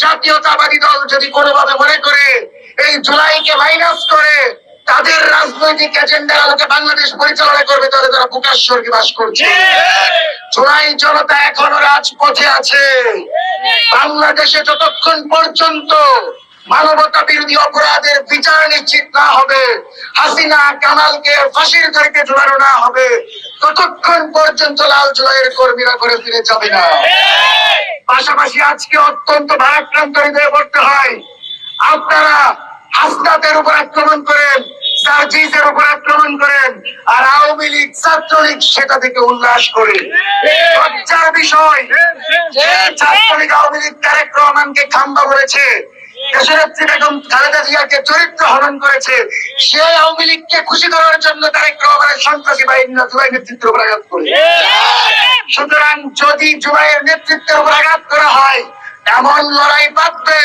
জাতীয়তাবাদী দল যদি কোনোভাবে মনে করে এই জুলাইকে মাইনাস করে তাদের রাজনৈতিক এজেন্ডার আলোকে বাংলাদেশ পরিচালনা করবে, তাহলে তারা প্রকাশ স্বর্গবাস করছে। জুলাই জনতা এখনো রাজপথে আছে। বাংলাদেশে যতক্ষণ পর্যন্ত মানবতা বিরোধী অপরাধের বিচার নিশ্চিত না হবে, হাসিনা কামালকে ফাঁসির দড়িতে ঝুলানো না হবে, ততক্ষণ পর্যন্ত লাল জুলাইয়ের কর্মীরা করে ফিরে যাবে না। পাশাপাশি আজকে অত্যন্ত ভারাক্রান্ত হৃদয়ে পড়তে হয়, আপনারা হাসনাতের উপর আক্রমণ করেন, সার্জিসের উপর আক্রমণ করেন, আর আওয়ামী লীগ ছাত্রলীগ সেটা থেকে উল্লাস করে। লজ্জার বিষয়, যে ছাত্রলীগ আওয়ামী লীগ তারেক রহমানকে খাম্বা বলেছে, দেশনেত্রী বেগম খালেদা জিয়াকে চরিত্র হনন করেছে, সে আওয়ামী লীগকে খুশি করার জন্য তারেক রহমানের সন্ত্রাসী বাহিনীরা জুলাই নেতৃত্বের উপর আঘাত করে। সুতরাং যদি জুলাইয়ের নেতৃত্বের উপর আঘাত করা হয়, এমন লড়াই বাঁধবে